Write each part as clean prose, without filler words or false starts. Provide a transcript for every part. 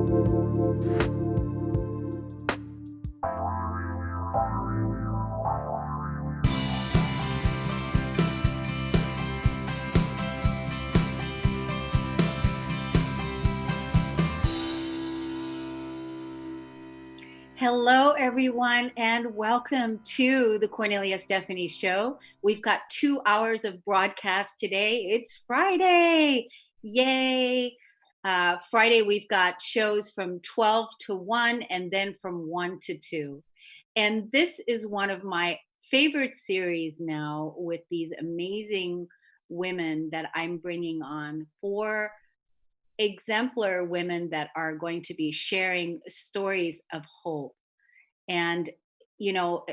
Hello, everyone, and welcome to the Kornelia Stephanie Show. We've got 2 hours of broadcast today. It's Friday. Yay. Friday, we've got shows from 12 to 1 and then from 1 to 2. And this is one of my favorite series now with these amazing women that I'm bringing on for exemplar women that are going to be sharing stories of hope. And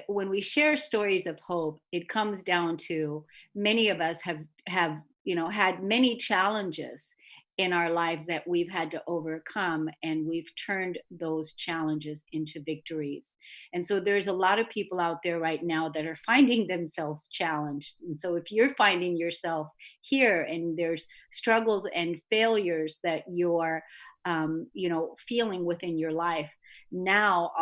when we share stories of hope, it comes down to many of us have had many challenges in our lives that we've had to overcome, and we've turned those challenges into victories. And so there's a lot of people out there right now that are finding themselves challenged. And so if you're finding yourself here and there's struggles and failures that you're feeling within your life, now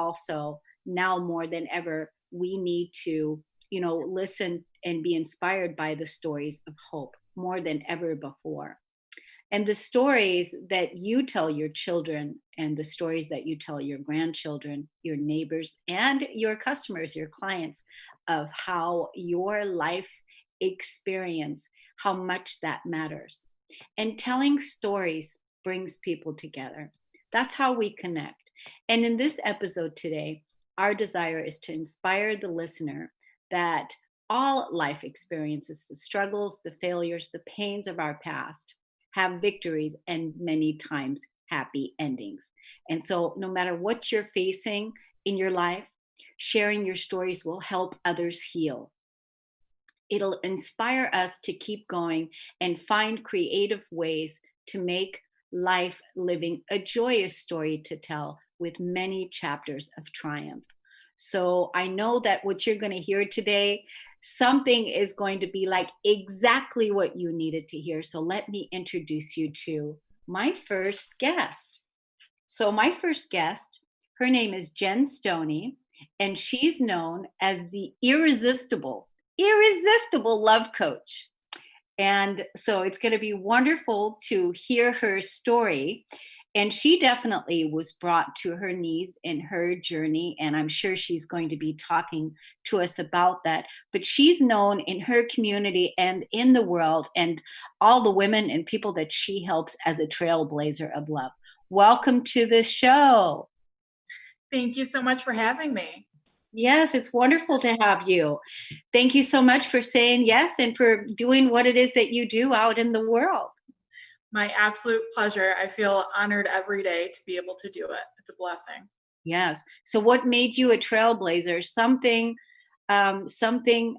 more than ever, we need to listen and be inspired by the stories of hope more than ever before. And the stories that you tell your children and the stories that you tell your grandchildren, your neighbors, and your customers, your clients, of how your life experience, how much that matters. And telling stories brings people together. That's how we connect. And in this episode today, our desire is to inspire the listener that all life experiences, the struggles, the failures, the pains of our past, have victories and many times happy endings. And so no matter what you're facing in your life, sharing your stories will help others heal. It'll inspire us to keep going and find creative ways to make life living a joyous story to tell with many chapters of triumph. So I know that what you're going to hear today, something is going to be like exactly what you needed to hear. So let me introduce you to my first guest. So my first guest, her name is Jen Stoney, and she's known as the irresistible love coach. And so it's going to be wonderful to hear her story. And she definitely was brought to her knees in her journey. And I'm sure she's going to be talking to us about that. But she's known in her community and in the world and all the women and people that she helps as a trailblazer of love. Welcome to the show. Thank you so much for having me. Yes, it's wonderful to have you. Thank you so much for saying yes and for doing what it is that you do out in the world. My absolute pleasure. I feel honored every day to be able to do it. It's a blessing. Yes. So what made you a trailblazer? Something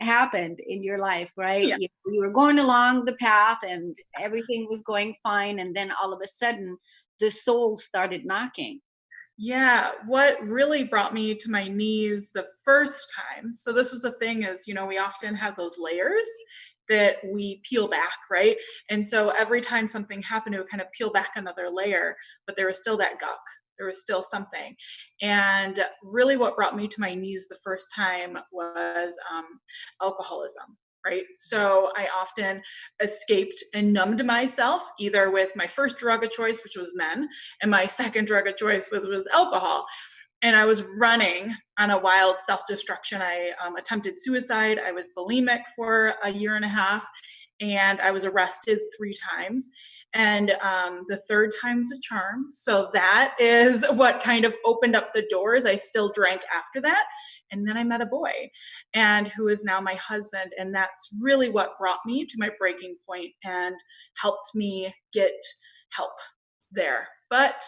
happened in your life, right? Yeah. You were going along the path and everything was going fine. And then all of a sudden, the soul started knocking. Yeah. What really brought me to my knees the first time, so this was the thing is, we often have those layers that we peel back, right? And so every time something happened, it would kind of peel back another layer, but there was still that gunk. There was still something. And really what brought me to my knees the first time was alcoholism, right? So I often escaped and numbed myself either with my first drug of choice, which was men, and my second drug of choice was alcohol. And I was running on a wild self-destruction. I attempted suicide. I was bulimic for a year and a half, and I was arrested 3 times. And the third time's a charm. So that is what kind of opened up the doors. I still drank after that. And then I met a boy, and who is now my husband. And that's really what brought me to my breaking point and helped me get help there. But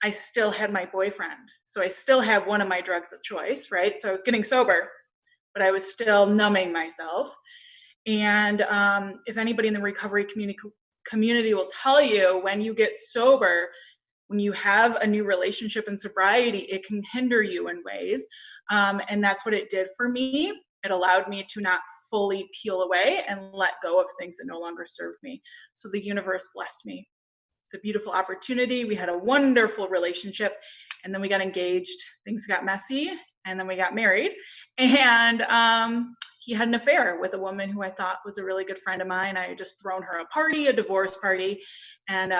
I still had my boyfriend. So I still had one of my drugs of choice, right? So I was getting sober, but I was still numbing myself. And if anybody in the recovery community will tell you, when you get sober, when you have a new relationship in sobriety, it can hinder you in ways. And that's what it did for me. It allowed me to not fully peel away and let go of things that no longer served me. So the universe blessed me. the beautiful opportunity. We had a wonderful relationship, and then we got engaged. Things got messy, and then we got married. And he had an affair with a woman who I thought was a really good friend of mine. I had just thrown her a party, a divorce party, and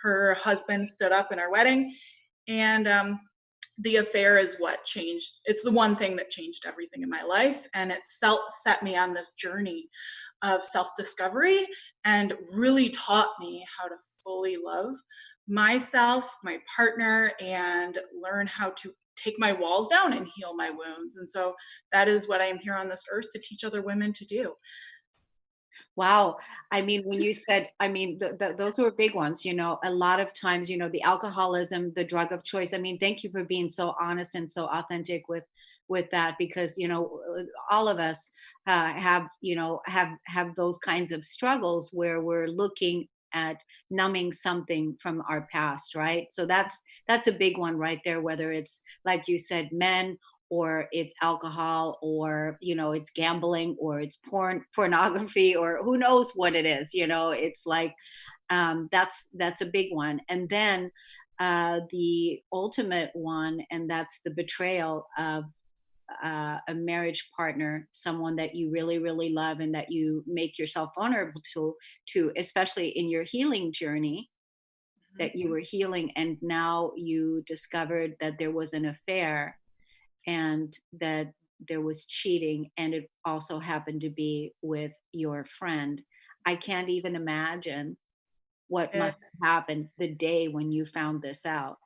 her husband stood up in our wedding. And the affair is what changed. It's the one thing that changed everything in my life. And it set me on this journey of self-discovery and really taught me how to fully love myself, my partner, and learn how to take my walls down and heal my wounds. And so that is what I am here on this earth to teach other women to do. Wow. I mean, when you said, I mean, those were big ones, a lot of times, the alcoholism, the drug of choice. I mean, thank you for being so honest and so authentic with that, because, all of us have, have those kinds of struggles where we're looking at numbing something from our past, right? So that's a big one right there, whether it's, like you said, men, or it's alcohol, or it's gambling, or it's pornography, or who knows what it is. It's like, that's a big one. And then the ultimate one, and that's the betrayal of a marriage partner, someone that you really really love and that you make yourself vulnerable to, especially in your healing journey, that you were healing, and now you discovered that there was an affair, and that there was cheating, and it also happened to be with your friend. I can't even imagine what It, must have happened the day when you found this out.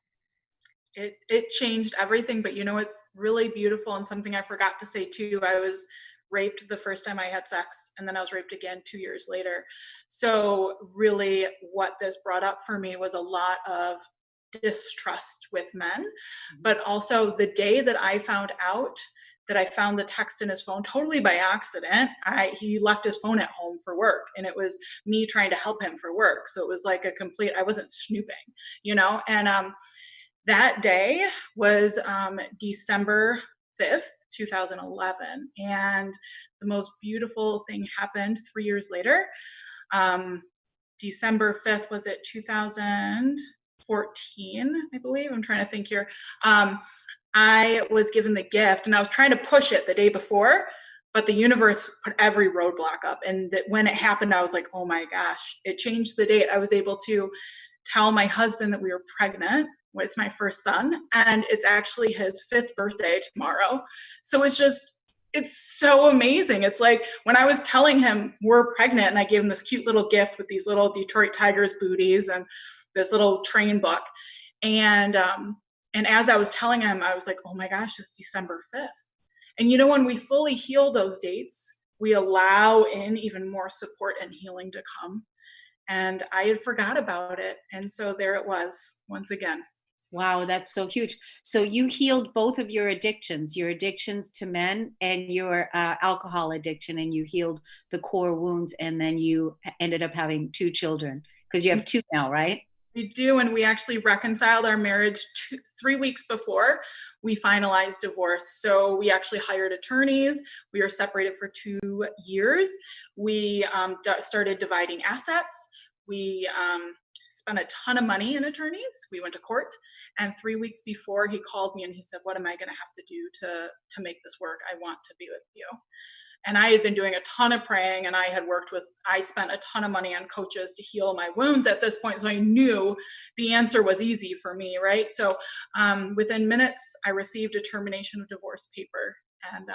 it changed everything. But it's really beautiful, and something I forgot to say too. I was raped the first time I had sex, and then I was raped again 2 years later. So really what this brought up for me was a lot of distrust with men. But also the day that I found out, that I found the text in his phone totally by accident. He left his phone at home for work, and it was me trying to help him for work. So it was like I wasn't snooping. And that day was December 5th, 2011. And the most beautiful thing happened 3 years later. December 5th, was it 2014, I believe? I'm trying to think here. I was given the gift, and I was trying to push it the day before, but the universe put every roadblock up. And when it happened, I was like, oh my gosh, it changed the date. I was able to tell my husband that we were pregnant with my first son, and it's actually his 5th birthday tomorrow. So it's so amazing. It's like when I was telling him we're pregnant, and I gave him this cute little gift with these little Detroit Tigers booties and this little train book. And as I was telling him, I was like, oh my gosh, it's December 5th. And when we fully heal those dates, we allow in even more support and healing to come. And I had forgot about it. And so there it was once again. Wow, that's so huge. So you healed both of your addictions to men, and your alcohol addiction, and you healed the core wounds, and then you ended up having 2 children, because you have 2 now, right? We do, and we actually reconciled our marriage 3 weeks before we finalized divorce. So we actually hired attorneys. We were separated for 2 years. We started dividing assets. We spent a ton of money in attorneys. We went to court, and 3 weeks before, he called me and he said, what am I going to have to do to make this work? I want to be with you. And I had been doing a ton of praying, and I spent a ton of money on coaches to heal my wounds at this point. So I knew the answer was easy for me, right? So within minutes, I received a termination of divorce paper. And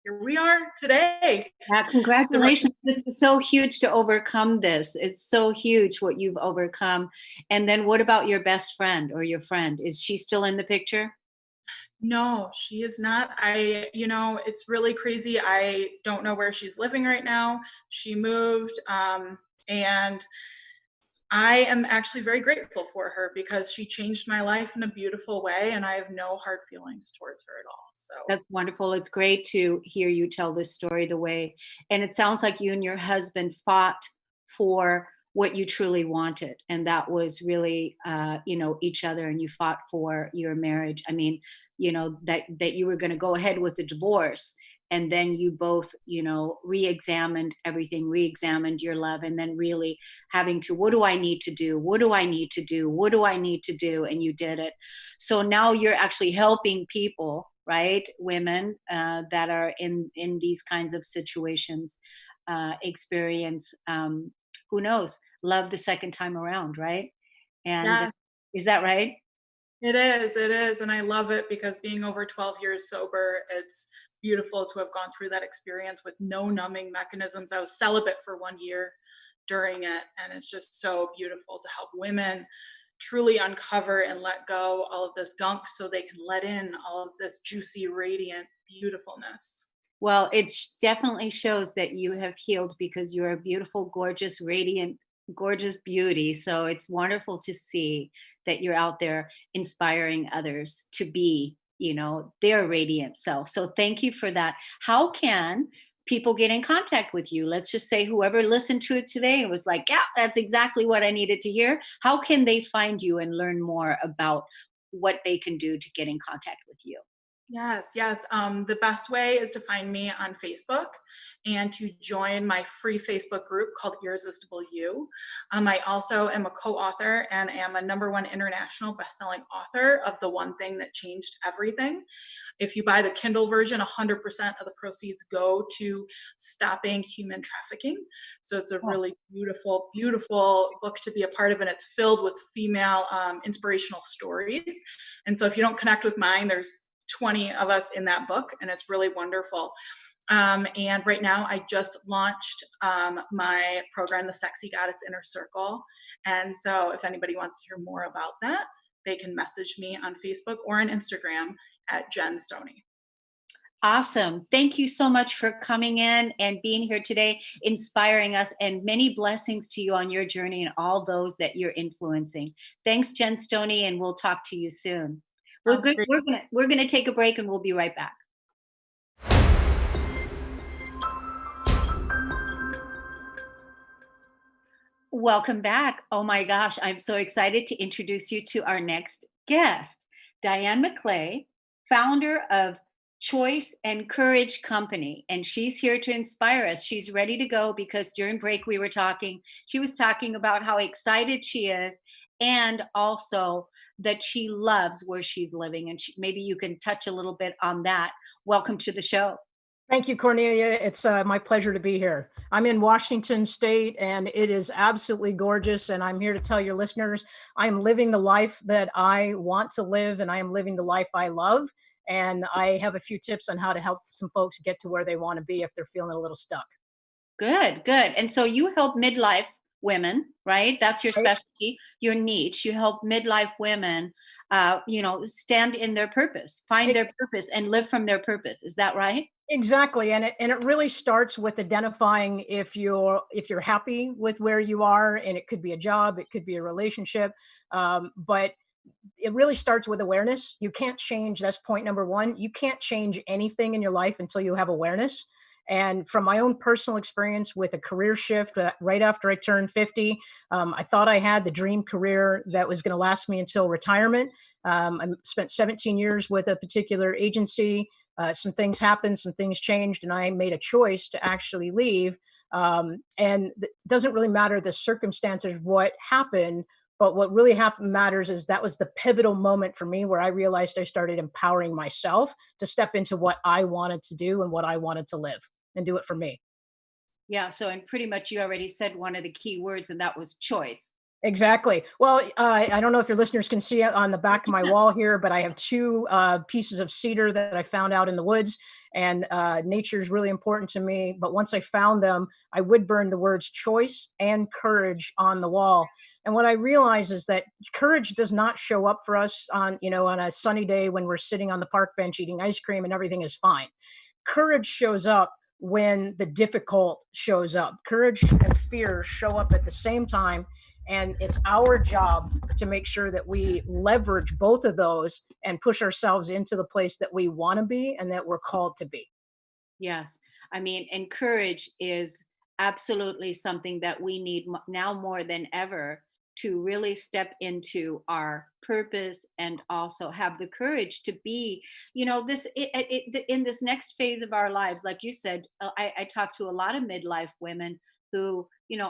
here we are today. Yeah, congratulations. It's so huge to overcome this. It's so huge what you've overcome. And then what about your best friend, or your friend? Is she still in the picture? No, she is not. It's really crazy. I don't know where she's living right now. She moved, and I am actually very grateful for her, because she changed my life in a beautiful way, and I have no hard feelings towards her at all. So That's wonderful. It's great to hear you tell this story the way, and it sounds like you and your husband fought for what you truly wanted, and that was really, each other, and you fought for your marriage. I mean, that you were going to go ahead with the divorce, and then you both, re-examined everything, re-examined your love, and then really having to, what do I need to do, what do I need to do, what do I need to do, and you did it. So now you're actually helping people, right, women that are in these kinds of situations, experience, who knows, love the second time around, right? And Yeah, is that right? it is, and I love it because being over 12 years sober, it's beautiful to have gone through that experience with no numbing mechanisms. I was celibate for 1 year during it, and it's just so beautiful to help women truly uncover and let go all of this gunk so they can let in all of this juicy, radiant beautifulness. Well, it definitely shows that you have healed, because you're a beautiful, gorgeous, radiant, gorgeous beauty. So it's wonderful to see that you're out there inspiring others to be, their radiant self. So thank you for that. How can people get in contact with you? Let's just say whoever listened to it today and was like, yeah, that's exactly what I needed to hear. How can they find you and learn more about what they can do to get in contact with you? Yes, yes. The best way is to find me on Facebook and to join my free Facebook group called Irresistible You. I also am a co-author and am a #1 international best-selling author of The One Thing That Changed Everything. If you buy the Kindle version, 100% of the proceeds go to stopping human trafficking. So it's a Oh, really beautiful, beautiful book to be a part of, and it's filled with female inspirational stories. And so if you don't connect with mine, there's 20 of us in that book, and it's really wonderful. And right now, I just launched my program, The Sexy Goddess Inner Circle. And so, if anybody wants to hear more about that, they can message me on Facebook or on Instagram at Jen Stoney. awesome. Thank you so much for coming in and being here today, inspiring us, and many blessings to you on your journey and all those that you're influencing. Thanks, Jen Stoney, and we'll talk to you soon. We're Sounds good. great. We're gonna take a break, and we'll be right back. Welcome back. Oh my gosh, I'm so excited to introduce you to our next guest, Diane McClay, founder of Choice and Courage Company. And she's here to inspire us. She's ready to go, because during break we were talking, she was talking about how excited she is, and also that she loves where she's living. And maybe you can touch a little bit on that. Welcome to the show. Thank you, Cornelia. It's my pleasure to be here. I'm in Washington State, and it is absolutely gorgeous. And I'm here to tell your listeners, I'm living the life that I want to live, and I am living the life I love. And I have a few tips on how to help some folks get to where they want to be if they're feeling a little stuck. Good, good. And so you help midlife women, right? That's your Right? specialty, your niche. You help midlife women, stand in their purpose, find their Ex- purpose, and live from their purpose. Is that right? Exactly, and it really starts with identifying if you're happy with where you are, and it could be a job, it could be a relationship, but it really starts with awareness. You can't change. That's point number one. You can't change anything in your life until you have awareness. And from my own personal experience with a career shift right after I turned 50, I thought I had the dream career that was going to last me until retirement. I spent 17 years with a particular agency. Some things happened, some things changed, and I made a choice to actually leave. And it doesn't really matter the circumstances, what happened, but what really matters is that was the pivotal moment for me where I realized I started empowering myself to step into what I wanted to do and what I wanted to live and do it for me. Yeah. So, and pretty much you already said one of the key words, and that was choice. Exactly. Well, I don't know if your listeners can see it on the back of my wall here, but I have two pieces of cedar that I found out in the woods, and nature is really important to me. But once I found them, I would burn the words choice and courage on the wall. And what I realize is that courage does not show up for us on a sunny day when we're sitting on the park bench eating ice cream and everything is fine. Courage shows up when the difficult shows up. Courage and fear show up at the same time, and it's our job to make sure that we leverage both of those and push ourselves into the place that we want to be and that we're called to be. Yes. I mean, and courage is absolutely something that we need now more than ever, to really step into our purpose and also have the courage to be, in this next phase of our lives. Like you said, I talk to a lot of midlife women who,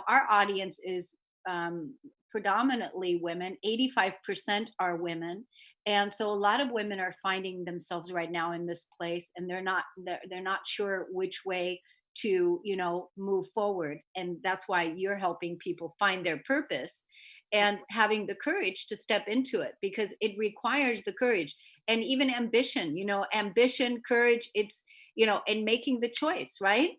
our audience is um, predominantly women. 85% are women, and so a lot of women are finding themselves right now in this place, and they're not sure which way to, move forward. And that's why you're helping people find their purpose and having the courage to step into it, because it requires the courage and even ambition, ambition, courage. It's, and making the choice, right?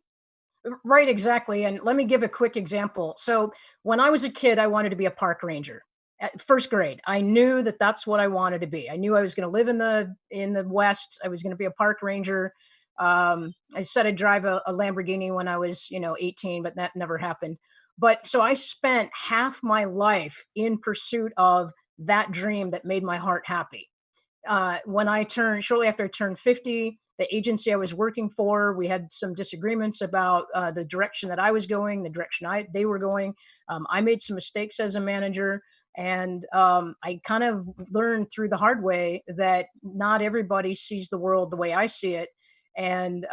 Right, exactly. And let me give a quick example. So when I was a kid, I wanted to be a park ranger. At first grade, I knew that that's what I wanted to be. I knew I was going to live in the West. I was going to be a park ranger. I said I'd drive a Lamborghini when I was, 18, but that never happened. But so I spent half my life in pursuit of that dream that made my heart happy. When I turned, shortly after I turned 50, the agency I was working for, we had some disagreements about the direction that I was going, the direction they were going. I made some mistakes as a manager, and I kind of learned through the hard way that not everybody sees the world the way I see it. And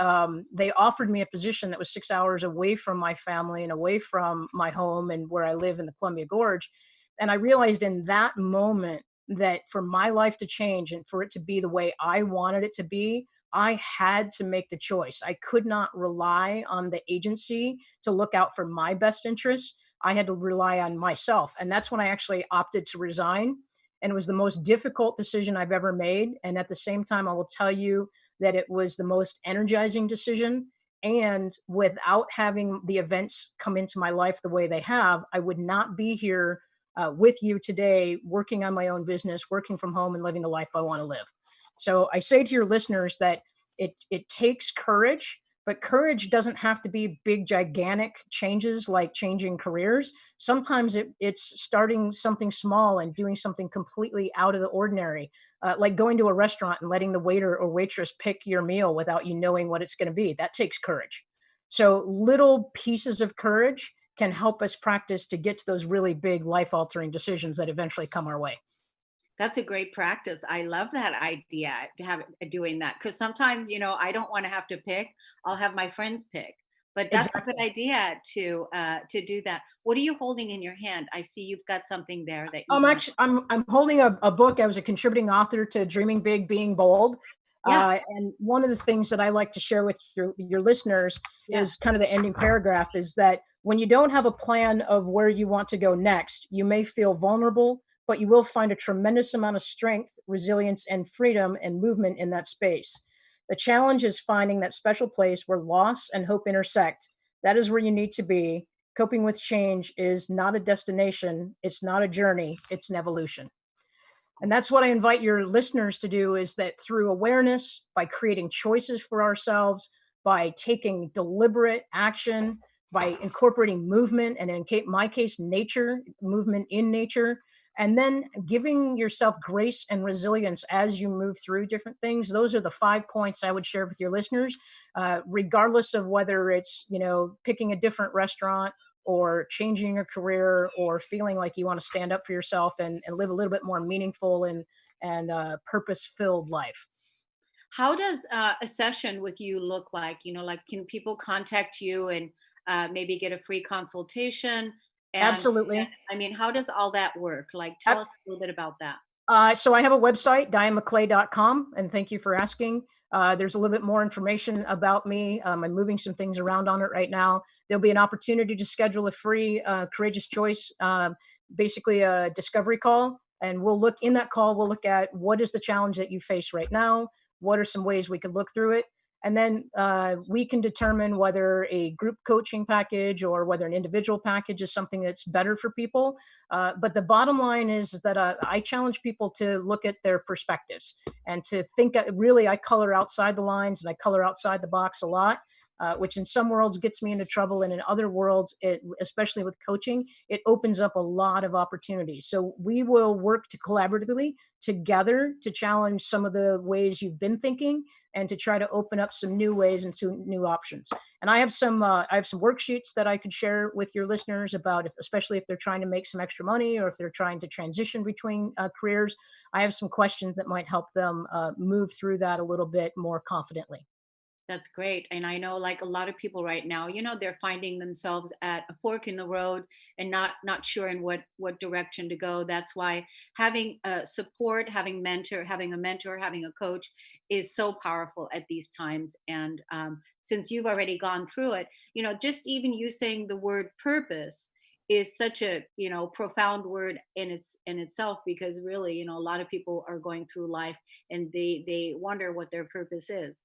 they offered me a position that was 6 hours away from my family and away from my home and where I live in the Columbia Gorge. And I realized in that moment that for my life to change and for it to be the way I wanted it to be, I had to make the choice. I could not rely on the agency to look out for my best interests. I had to rely on myself. And that's when I actually opted to resign. And it was the most difficult decision I've ever made. And at the same time, I will tell you that it was the most energizing decision. And without having the events come into my life the way they have, I would not be here with you today, working on my own business, working from home, and living the life I want to live. So I say to your listeners that it takes courage, but courage doesn't have to be big, gigantic changes like changing careers. Sometimes it's starting something small and doing something completely out of the ordinary, like going to a restaurant and letting the waiter or waitress pick your meal without you knowing what it's going to be. That takes courage. So little pieces of courage can help us practice to get to those really big life altering decisions that eventually come our way. That's a great practice. I love that idea to have doing that, because sometimes, I don't want to have to pick. I'll have my friends pick. But that's a good Exactly. idea to do that. What are you holding in your hand? I see you've got something there that you I'm want. actually I'm holding a book. I was a contributing author to Dreaming Big, Being Bold. Yeah, And one of the things that I like to share with your listeners yeah. is kind of the ending paragraph is that when you don't have a plan of where you want to go next, you may feel vulnerable, but you will find a tremendous amount of strength, resilience, and freedom and movement in that space. The challenge is finding that special place where loss and hope intersect. That is where you need to be. Coping with change is not a destination, it's not a journey, it's an evolution. And that's what I invite your listeners to do is that through awareness, by creating choices for ourselves, by taking deliberate action, by incorporating movement, and in my case, nature, movement in nature, and then giving yourself grace and resilience as you move through different things. Those are the 5 points I would share with your listeners, regardless of whether it's, picking a different restaurant or changing your career or feeling like you want to stand up for yourself and live a little bit more meaningful and purpose-filled life. How does a session with you look like? Like, can people contact you and maybe get a free consultation? And Absolutely. I mean, how does all that work? Like, tell us a little bit about that. So I have a website, dianemcclay.com, and thank you for asking. There's a little bit more information about me. I'm moving some things around on it right now. There'll be an opportunity to schedule a free Courageous Choice, basically a discovery call. And in that call, we'll look at what is the challenge that you face right now? What are some ways we could look through it? And then we can determine whether a group coaching package or whether an individual package is something that's better for people. But the bottom line is that I challenge people to look at their perspectives and to think really, I color outside the lines and I color outside the box a lot. which in some worlds gets me into trouble. And in other worlds, especially with coaching, it opens up a lot of opportunities. So we will work to collaboratively together to challenge some of the ways you've been thinking and to try to open up some new ways and some new options. And I have some worksheets that I could share with your listeners about, especially if they're trying to make some extra money or if they're trying to transition between careers. I have some questions that might help them move through that a little bit more confidently. That's great. And I know like a lot of people right now, they're finding themselves at a fork in the road and not sure in what direction to go. That's why having support, having a mentor, having a coach is so powerful at these times. And since you've already gone through it, just even you saying the word purpose is such a profound word in itself, because really a lot of people are going through life and they wonder what their purpose is.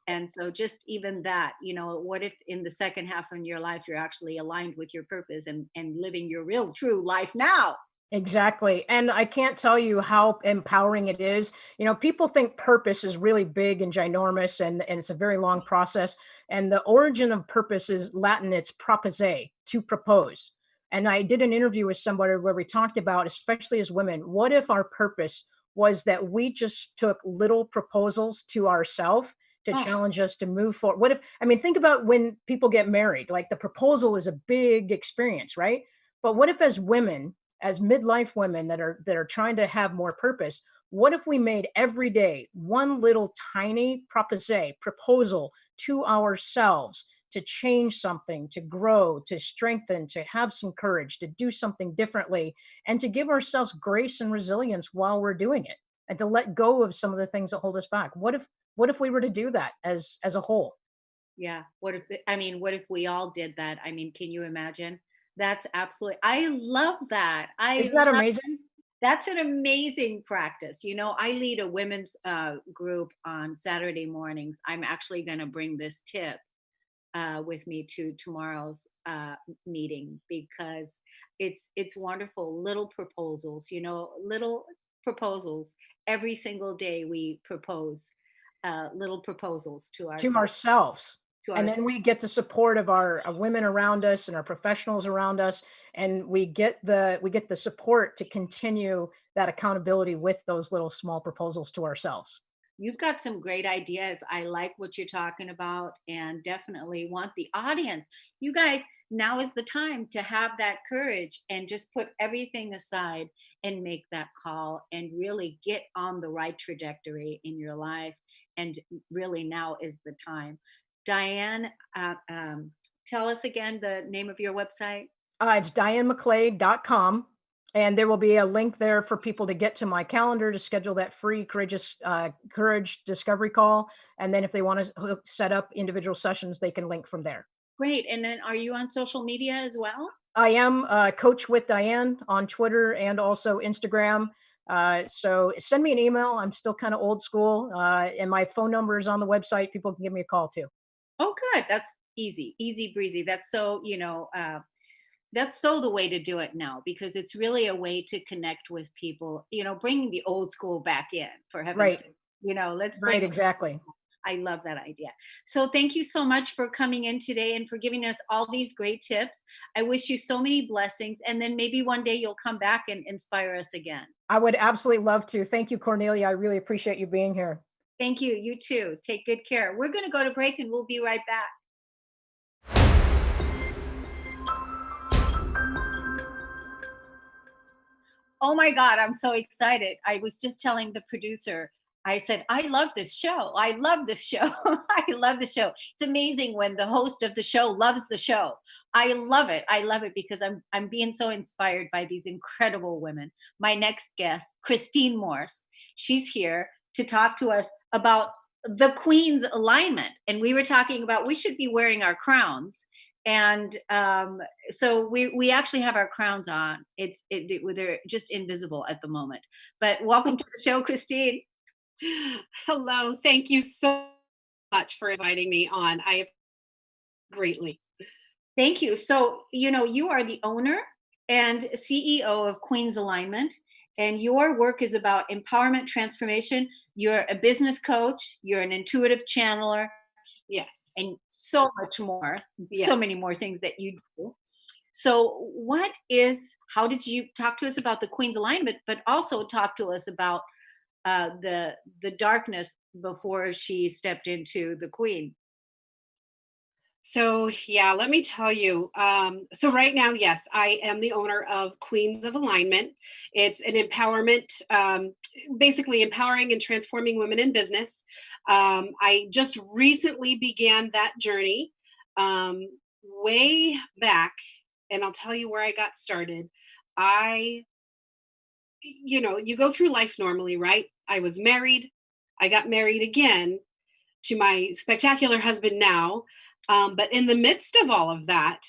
And so just even that, what if in the second half of your life, you're actually aligned with your purpose and living your real true life now? Exactly. And I can't tell you how empowering it is. People think purpose is really big and ginormous and it's a very long process. And the origin of purpose is Latin, it's proposere, to propose. And I did an interview with somebody where we talked about, especially as women, what if our purpose was that we just took little proposals to ourselves to Oh, challenge us to move forward? What if, I mean, think about when people get married, like the proposal is a big experience, right? But what if as women, as midlife women that are trying to have more purpose, what if we made every day one little tiny proposal to ourselves to change something, to grow, to strengthen, to have some courage, to do something differently, and to give ourselves grace and resilience while we're doing it, and to let go of some of the things that hold us back? What if we were to do that as a whole? yeah. What if we all did that? I mean, can you imagine? That's absolutely, I love that. Isn't that amazing? That's an amazing practice. I lead a women's group on Saturday mornings. I'm actually going to bring this tip with me to tomorrow's meeting, because it's wonderful. Little proposals, little proposals. Every single day we propose little proposals to To ourselves. ourselves. To And our then we get the support of our women around us and our professionals around us, and we get the support to continue that accountability with those little small proposals to ourselves. You've got some great ideas. I like what you're talking about and definitely want the audience. You guys, now is the time to have that courage and just put everything aside and make that call and really get on the right trajectory in your life. And really, now is the time. Diane, tell us again the name of your website. It's DianeMcClay.com. And there will be a link there for people to get to my calendar to schedule that free courage discovery call. And then if they want to set up individual sessions, they can link from there. Great. And then are you on social media as well? I am Coach with Diane on Twitter and also Instagram. So send me an email. I'm still kind of old school. And my phone number is on the website. People can give me a call too. Oh, good. That's easy, easy breezy. That's so the way to do it now, because it's really a way to connect with people, bringing the old school back in, for heaven's Right. sake. Let's Right. bring, Exactly. I love that idea. So thank you so much for coming in today and for giving us all these great tips. I wish you so many blessings. And then maybe one day you'll come back and inspire us again. I would absolutely love to. Thank you, Cornelia. I really appreciate you being here. Thank you. You too. Take good care. We're going to go to break and we'll be right back. Oh my God, I'm so excited. I was just telling the producer, I said, I love this show. I love this show. I love the show. It's amazing when the host of the show loves the show. I love it. I love it because I'm being so inspired by these incredible women. My next guest, Christine Morse, she's here to talk to us about the Queen's alignment. And we were talking about we should be wearing our crowns. And so we actually have our crowns on. They're just invisible at the moment. But welcome to the show, Christine. Hello. Thank you so much for inviting me on. I greatly. Thank you. So, you are the owner and CEO of Queen's Alignment, and your work is about empowerment transformation. You're a business coach, you're an intuitive channeler. Yes. and so much more, Yeah. so many more things that you do. So how did you talk to us about the Queen's alignment, but also talk to us about the darkness before she stepped into the Queen? So yeah, let me tell you. So right now, yes, I am the owner of Queens of Alignment. It's an empowerment, basically empowering and transforming women in business. I just recently began that journey way back, and I'll tell you where I got started. I, you go through life normally, right? I was married. I got married again to my spectacular husband now. But in the midst of all of that,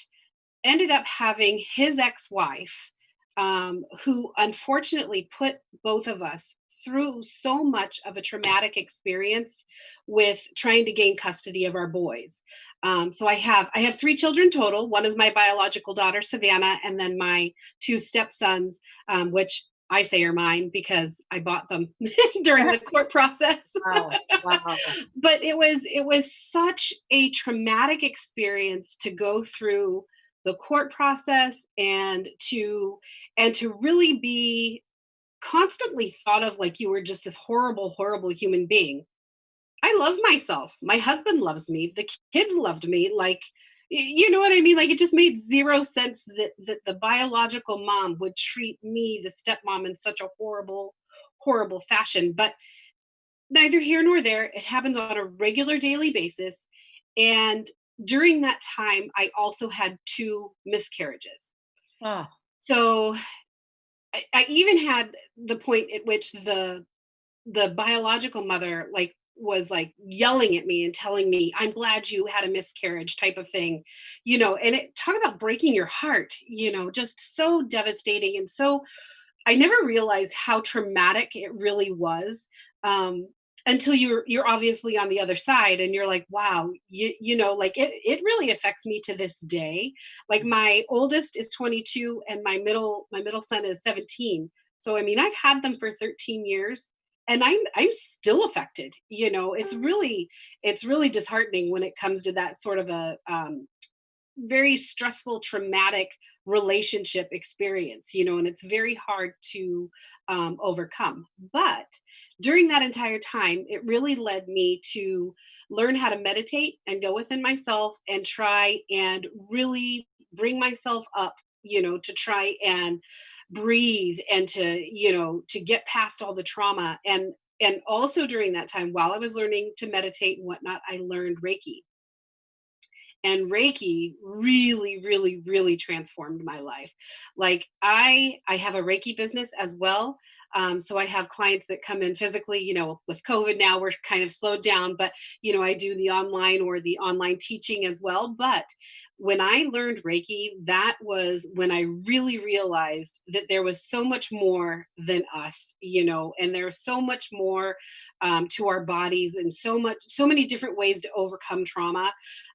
ended up having his ex-wife, who unfortunately put both of us through so much of a traumatic experience with trying to gain custody of our boys. So I have three children total. One is my biological daughter Savannah, and then my two stepsons, which I say are mine because I bought them during the court process. Wow, wow. But it was such a traumatic experience to go through the court process and to really be constantly thought of like you were just this horrible human being. I love myself. My husband loves me. The kids loved me. Like, you know what I mean? Like, it just made zero sense that the biological mom would treat me, the stepmom, in such a horrible fashion. But neither here nor there. It happens on a regular daily basis. And during that time, I also had two miscarriages. Oh, So I even had the point at which the biological mother like was like yelling at me and telling me, I'm glad you had a miscarriage, type of thing, and it talk about breaking your heart, just so devastating. And so I never realized how traumatic it really was, um, until you're obviously on the other side and you're like, wow, like it really affects me to this day. Like my oldest is 22 and my middle son is 17. So I mean, I've had them for 13 years and I'm still affected. It's really disheartening when it comes to that sort of a very stressful, traumatic relationship experience, and it's very hard to overcome. But during that entire time, it really led me to learn how to meditate and go within myself and try and really bring myself up, to try and breathe and to get past all the trauma. And also during that time, while I was learning to meditate and whatnot, I learned Reiki, and Reiki really transformed my life. Like I have a Reiki business as well. So I have clients that come in physically, with COVID now we're kind of slowed down, but I do the online teaching as well. But when I learned Reiki, that was when I really realized that there was so much more than us, and there's so much more to our bodies, and so many different ways to overcome trauma.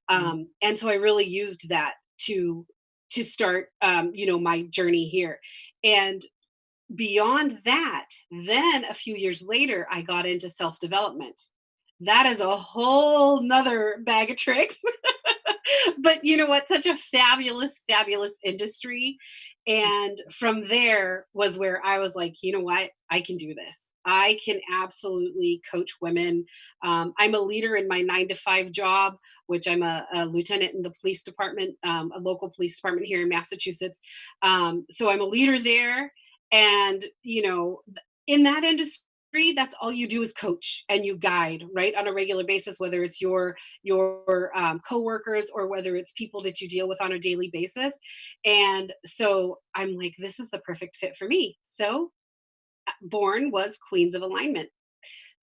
And so I really used that to start, my journey here. And beyond that, then a few years later, I got into self-development. That is a whole nother bag of tricks. But you know what? Such a fabulous industry. And from there was where I was like, you know what? I can do this. I can absolutely coach women. I'm a leader in my 9 to 5 job, which I'm a lieutenant in the police department, a local police department here in Massachusetts. So I'm a leader there. And, in that industry, that's all you do is coach and you guide, right, on a regular basis, whether it's your coworkers or whether it's people that you deal with on a daily basis. And so I'm like, this is the perfect fit for me. So born was Queens of Alignment.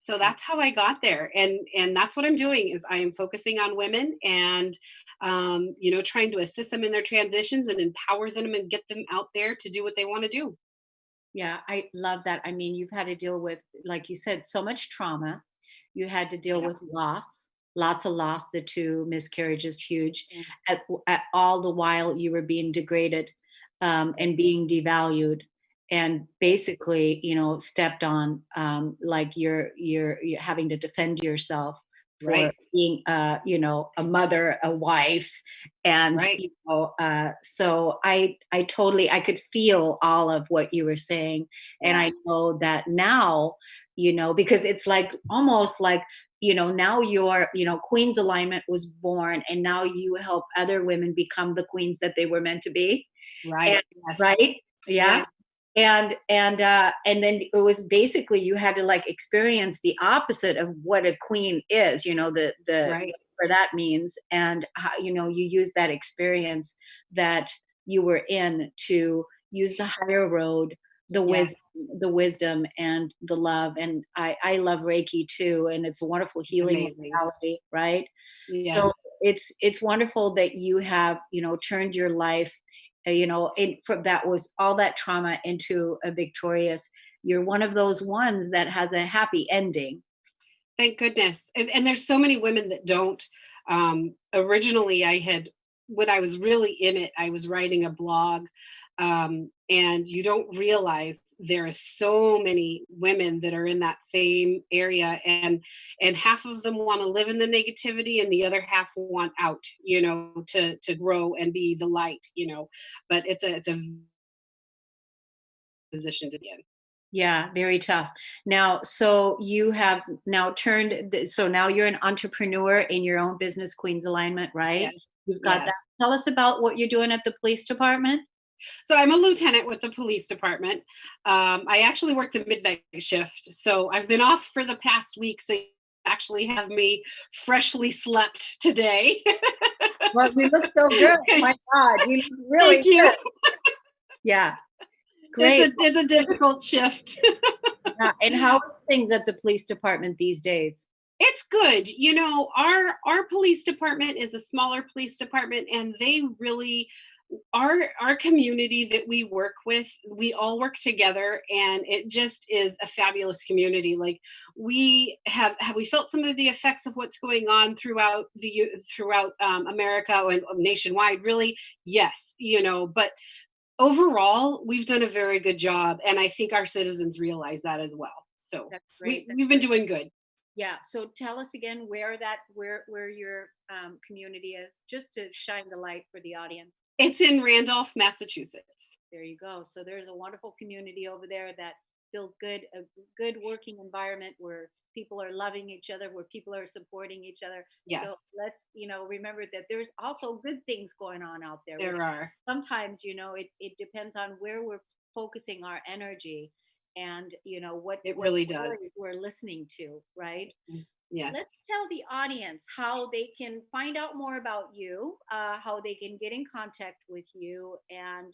So that's how I got there. And that's what I'm doing is I am focusing on women and trying to assist them in their transitions and empower them and get them out there to do what they want to do. yeah, I love that. I mean, you've had to deal with, like you said, so much trauma. You had to deal Yeah. with loss, lots of loss. The two miscarriages, huge. Yeah. At all the while, you were being degraded, and being devalued, and basically, stepped on. Like you're having to defend yourself for Right. being a mother, a wife, and Right. so I totally, I could feel all of what you were saying. And Yeah. I know that now, because it's like almost like, now your, queen's alignment was born, and now you help other women become the queens that they were meant to be. And Right. Yes. right, Yeah. yeah. And then it was basically you had to like experience the opposite of what a queen is, the Right. whatever that means, and how, you use that experience that you were in to use the higher road, the Yeah. wisdom and the love. And I love Reiki too, and it's a wonderful healing Amazing. modality, right? Yeah. So it's wonderful that you have, turned your life, from that was all that trauma into a victorious. You're one of those ones that has a happy ending. Thank goodness. And there's so many women that don't. Originally, when I was really in it, I was writing a blog. And you don't realize there are so many women that are in that same area, and half of them want to live in the negativity, and the other half want out, to grow and be the light. But it's a position to be in. Yeah, very tough. Now, so you have now so now you're an entrepreneur in your own business, Queen's Alignment, Yeah. right? You've got Yeah. that. Tell us about what you're doing at the police department. So I'm a lieutenant with the police department. I actually work the midnight shift, so I've been off for the past week. So you actually have me freshly slept today. Well, you look so good. My God, you look really Thank you. good. Yeah, It's great. a difficult shift. Yeah. And how is things at the police department these days? It's good. Our police department is a smaller police department, and they really, our community that we work with, we all work together, and it just is a fabulous community. Like, have we felt some of the effects of what's going on throughout America and nationwide, really? Yes, but overall we've done a very good job, and I think our citizens realize that as well. So That's great. we've been doing good. Yeah. So tell us again where your community is, just to shine the light for the audience. It's in Randolph, Massachusetts. There you go. So there's a wonderful community over there that feels good, a good working environment where people are loving each other, where people are supporting each other. Yes, So let's, remember that there's also good things going on out there, there which are. sometimes, it depends on where we're focusing our energy, and, It what really does. stories we're listening to, right? Yes. Let's tell the audience how they can find out more about you, how they can get in contact with you, and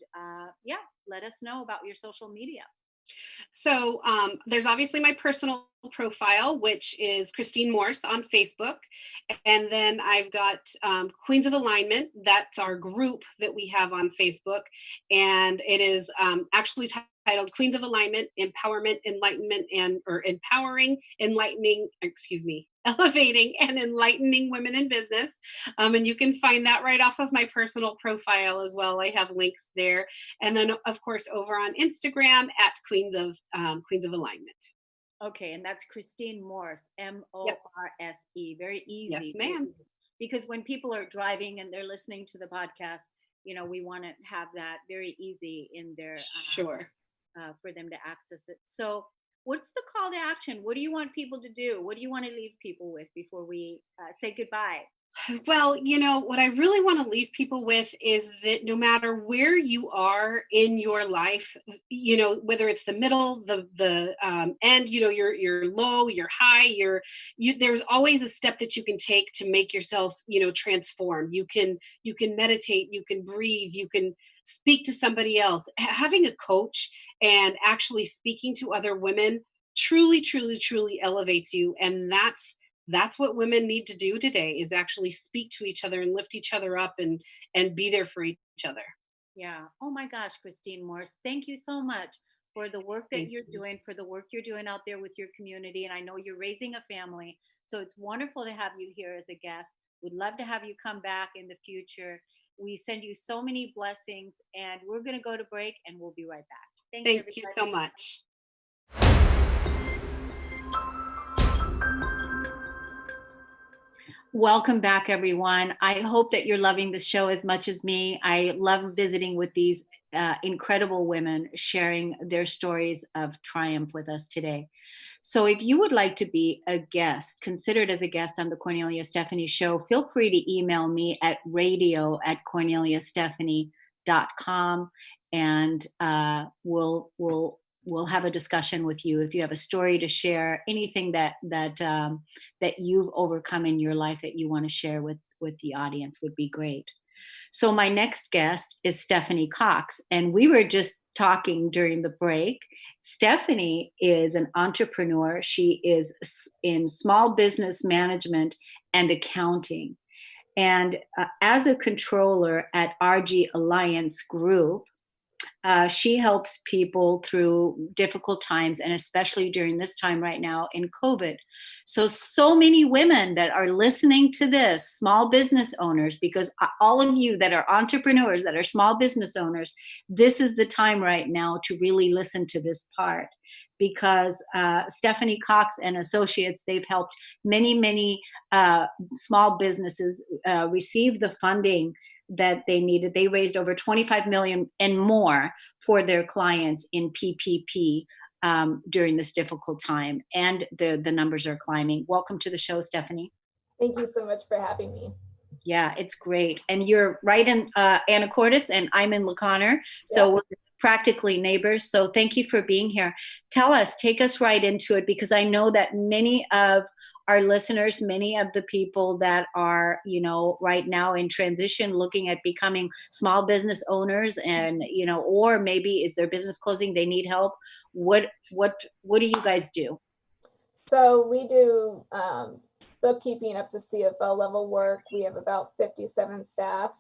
yeah, let us know about your social media. So there's obviously my personal profile, which is Christine Morse on Facebook. And then I've got Queens of Alignment. That's our group that we have on Facebook. And it is actually titled Queens of Alignment, Empowerment, Enlightenment, or Empowering, Enlightening, excuse me, Elevating and Enlightening Women in Business. And you can find that right off of my personal profile as well. I have links there. And then, of course, over on Instagram at Queens of Alignment. Okay, and that's Christine Morse, Yep. Morse. Very Yes, easy, very ma'am. easy. Because when people are driving and they're listening to the podcast, we want to have that very easy in their Sure. for them to access it. So, what's the call to action? What do you want people to do? What do you want to leave people with before we say goodbye? Well, what I really want to leave people with is that no matter where you are in your life, whether it's the middle, the end, you're low, you're high, there's always a step that you can take to make yourself, transform. You can meditate, you can breathe, you can speak to somebody else. Having a coach and actually speaking to other women truly, truly, truly elevates you, and that's what women need to do today, is actually speak to each other and lift each other up, and be there for each other. Yeah. Oh my gosh, Christine Morse, thank you so much for the work that Thank you're you. doing, for the work you're doing out there with your community. And I know you're raising a family. So it's wonderful to have you here as a guest. We'd love to have you come back in the future. We send you so many blessings, and we're going to go to break, and we'll be right back. Thanks, Thank you everybody. so much. Welcome back, everyone. I hope that you're loving the show as much as me. I love visiting with these incredible women sharing their stories of triumph with us today. So if you would like to be a guest, considered as a guest on the Cornelia Stephanie Show, feel free to email me at radio@corneliastephanie.com, and we'll have a discussion with you. If you have a story to share, anything that you've overcome in your life that you want to share with the audience would be great. So my next guest is Stephanie Cox, and we were just talking during the break. Stephanie is an entrepreneur. She is in small business management and accounting. And as a controller at RG Alliance Group, she helps people through difficult times, and especially during this time right now in COVID. So many women that are listening to this, small business owners, because all of you that are entrepreneurs, that are small business owners, this is the time right now to really listen to this part, because Stephanie Cox and Associates, they've helped many small businesses receive the funding that they needed. They raised over 25 million and more for their clients in PPP during this difficult time, and the numbers are climbing. Welcome to the show, Stephanie. Thank you so much for having me. Yeah, it's great. And you're right in Anacortes, and I'm in La Conner, so we're practically neighbors. So thank you for being here. Take us right into it, because I know that many of our listeners, many of the people that are, right now in transition, looking at becoming small business owners, and, or maybe is their business closing, they need help. What do you guys do? So we do bookkeeping up to CFO level work. We have about 57 staff,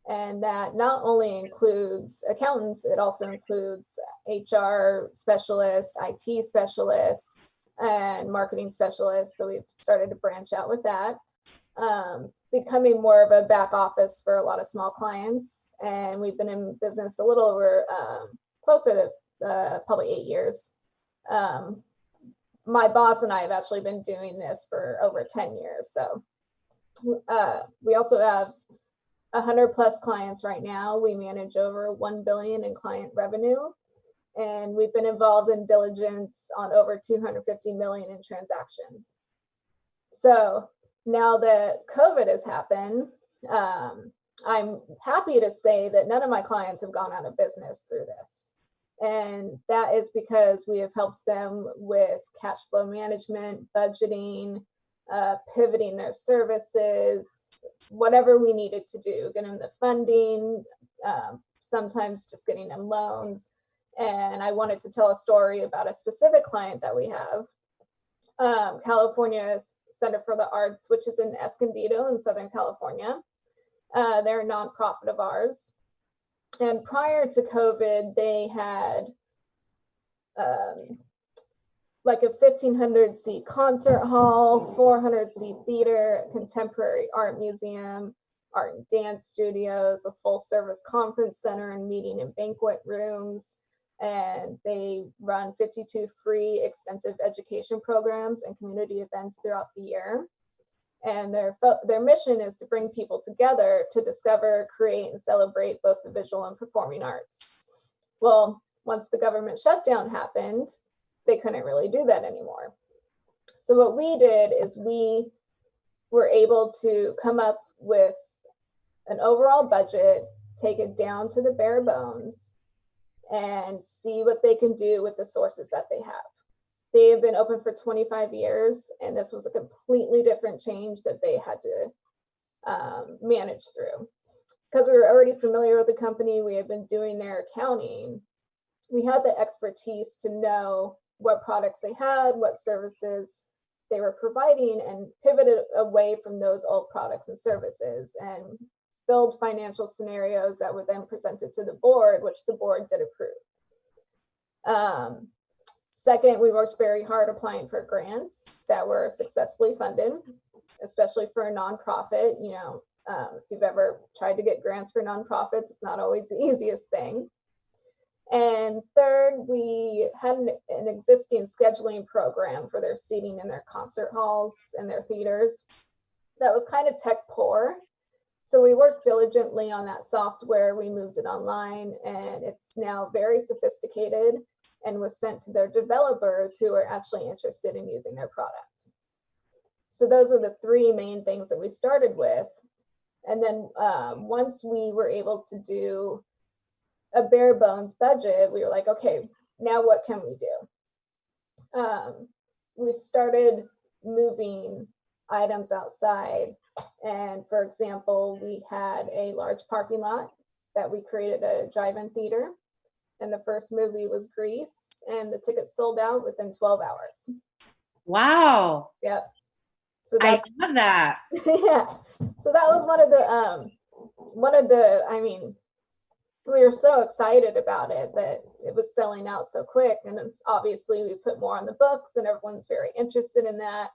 and that not only includes accountants, it also includes HR specialists, IT specialists, and marketing specialists. So we've started to branch out with that, becoming more of a back office for a lot of small clients. And we've been in business a little over closer to probably 8 years. My boss and I have actually been doing this for over 10 years. So we also have 100 plus clients right now. We manage over 1 billion in client revenue. And we've been involved in diligence on over 250 million in transactions. So now that COVID has happened, I'm happy to say that none of my clients have gone out of business through this. And that is because we have helped them with cash flow management, budgeting, pivoting their services, whatever we needed to do, getting them the funding, sometimes just getting them loans. And I wanted to tell a story about a specific client that we have. California's Center for the Arts, which is in Escondido in Southern California. They're a nonprofit of ours. And prior to COVID, they had like a 1,500 seat concert hall, 400 seat theater, contemporary art museum, art and dance studios, a full service conference center and meeting and banquet rooms. And they run 52 free extensive education programs and community events throughout the year. And their mission is to bring people together to discover, create, and celebrate both the visual and performing arts. Well, once the government shutdown happened, they couldn't really do that anymore. So what we did is we were able to come up with an overall budget, take it down to the bare bones, and see what they can do with the sources that they have. They have been open for 25 years, and this was a completely different change that they had to manage through. Because we were already familiar with the company, we had been doing their accounting, we had the expertise to know what products they had, what services they were providing, and pivoted away from those old products and services and build financial scenarios that were then presented to the board, which the board did approve. Second, we worked very hard applying for grants that were successfully funded, especially for a nonprofit. If you've ever tried to get grants for nonprofits, it's not always the easiest thing. And third, we had an existing scheduling program for their seating in their concert halls and their theaters. that was kind of tech poor. So we worked diligently on that software. We moved it online, and it's now very sophisticated and was sent to their developers who are actually interested in using their product. So those are the three main things that we started with. And then once we were able to do a bare bones budget, we were like, okay, now what can we do? We started moving items outside. And for example, we had a large parking lot that we created a drive-in theater. And the first movie was Grease, and the tickets sold out within 12 hours. Wow. Yep. So I love that. yeah. So that was one of the, I mean, we were so excited about it that it was selling out so quick. And obviously we put more on the books, and everyone's very interested in that.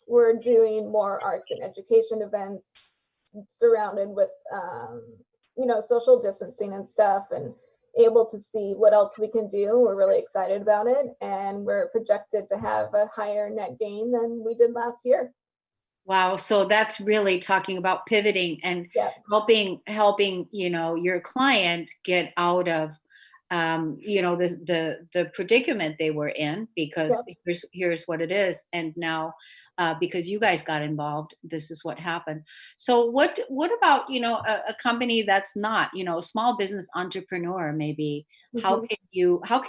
We're doing more arts and education events surrounded with, social distancing and stuff, and able to see what else we can do. We're really excited about it, and we're projected to have a higher net gain than we did last year. Wow. So that's really talking about pivoting and helping, your client get out of, the predicament they were in, because here's what it is. And now, because you guys got involved, this is what happened. So what about, a company that's not, a small business entrepreneur, maybe? How can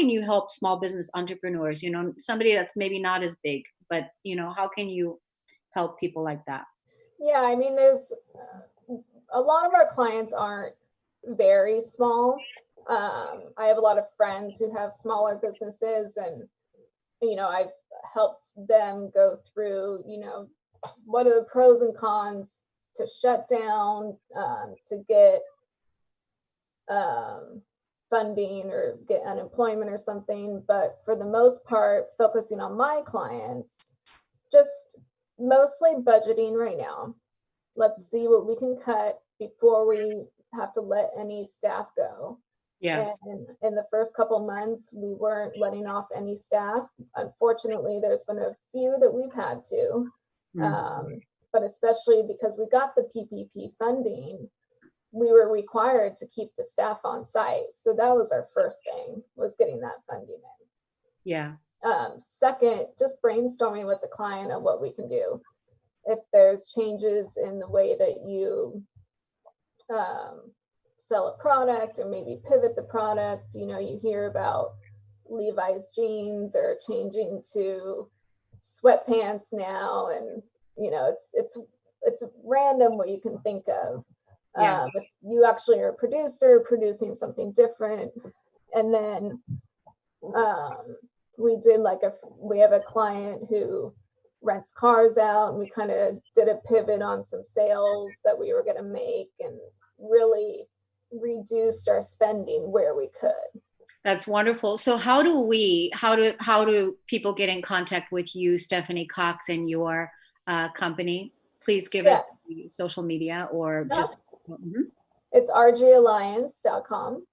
you help small business entrepreneurs, somebody that's maybe not as big, but, how can you help people like that? Yeah, I mean, there's a lot of our clients aren't very small. I have a lot of friends who have smaller businesses, and I've helped them go through, what are the pros and cons to shut down, to get funding or get unemployment or something. But for the most part, focusing on my clients, just mostly budgeting right now. Let's see what we can cut before we have to let any staff go. Yes. And in the first couple months, we weren't letting off any staff. Unfortunately, there's been a few that we've had to, but especially because we got the PPP funding, we were required to keep the staff on site. So that was our first thing, was getting that funding in. Yeah. Second, just brainstorming with the client on what we can do. If there's changes in the way that you sell a product, or maybe pivot the product, you hear about Levi's jeans are changing to sweatpants now, and it's random what you can think of. If you actually are a producer producing something different. And then we have a client who rents cars out, and we kind of did a pivot on some sales that we were going to make, and really reduced our spending where we could. That's wonderful. So how do people get in contact with you, Stephanie Cox, and your company? Please give us the social media, or just. It's rgalliance.com.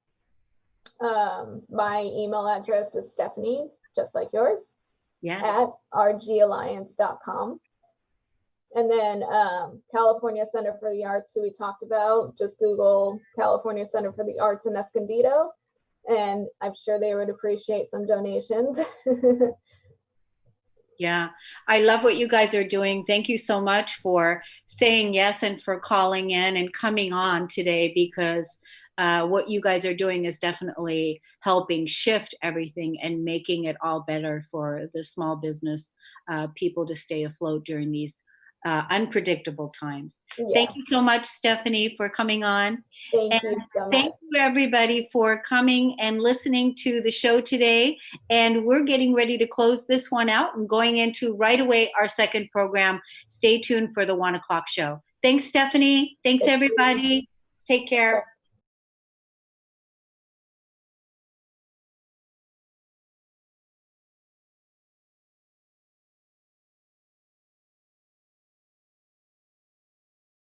My email address is Stephanie, just like yours, at rgalliance.com. And then California Center for the Arts, who we talked about, just Google California Center for the Arts in Escondido, and I'm sure they would appreciate some donations. Yeah, I love what you guys are doing. Thank you so much for saying yes and for calling in and coming on today, because what you guys are doing is definitely helping shift everything and making it all better for the small business people to stay afloat during these unpredictable times. Yeah. Thank you so much, Stephanie, for coming on. Thank you so much. Thank you, everybody, for coming and listening to the show today. And we're getting ready to close this one out and going into right away our second program. Stay tuned for the 1 o'clock show. Thanks, Stephanie. Thanks, everybody. Take care.